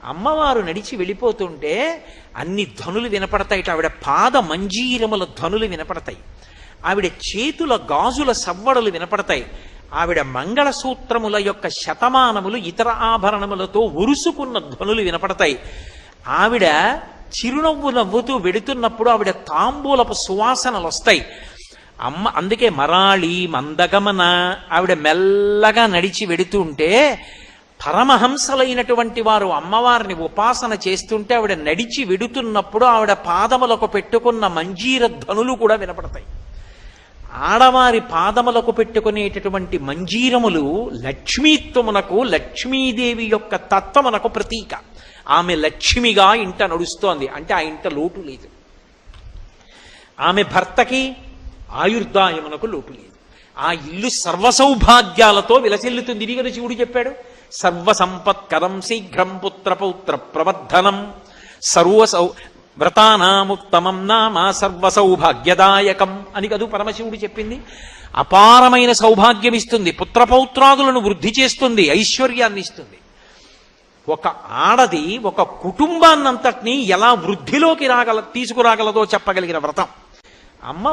అమ్మవారు నడిచి వెళ్ళిపోతుంటే అన్ని ధ్వనులు వినపడతాయిట. ఆవిడ పాద మంజీరముల ధ్వనులు వినపడతాయి, ఆవిడ చేతుల గాజుల సవ్వడలు వినపడతాయి, ఆవిడ మంగళసూత్రముల యొక్క శతమానములు ఇతర ఆభరణములతో ఉరుసుకున్న ధ్వనులు వినపడతాయి. ఆవిడ చిరునవ్వు నవ్వుతూ వెడుతున్నప్పుడు ఆవిడ తాంబూలపు సువాసనలు వస్తాయి. అందుకే మరాళి మందగమన, ఆవిడ మెల్లగా నడిచి వెడుతుంటే పరమహంసలైనటువంటి వారు అమ్మవారిని ఉపాసన చేస్తుంటే ఆవిడ నడిచి వెడుతున్నప్పుడు ఆవిడ పాదములకు పెట్టుకున్న మంజీర ధ్వనులు కూడా వినపడతాయి. ఆడవారి పాదములకు పెట్టుకునేటటువంటి మంజీరములు లక్ష్మీత్వమునకు, లక్ష్మీదేవి యొక్క తత్వమునకు ప్రతీక. ఆమె లక్ష్మిగా ఇంట నడుస్తోంది అంటే ఆ ఇంట లోటు లేదు. ఆమె భర్తకి ఆయుర్దాయమునకు లోటు లేదు. ఆ ఇల్లు సర్వసౌభాగ్యాలతో విలసిల్లుతుంది. ఇది కదా శివుడు చెప్పాడు, సర్వసంపత్కరం శీఘ్రం పుత్రపౌత్ర ప్రవర్ధనం వ్రతానాముత్తమం నామ సర్వసౌభాగ్యదాయకం అని కదూ పరమశివుడు చెప్పింది. అపారమైన సౌభాగ్యం ఇస్తుంది, పుత్రపౌత్రాదులను వృద్ధి చేస్తుంది, ఐశ్వర్యాన్ని ఇస్తుంది. ఒక ఆడది ఒక కుటుంబాన్నంతటినీ ఎలా వృద్ధిలోకి తీసుకురాగలదో చెప్పగలిగిన వ్రతం అమ్మ.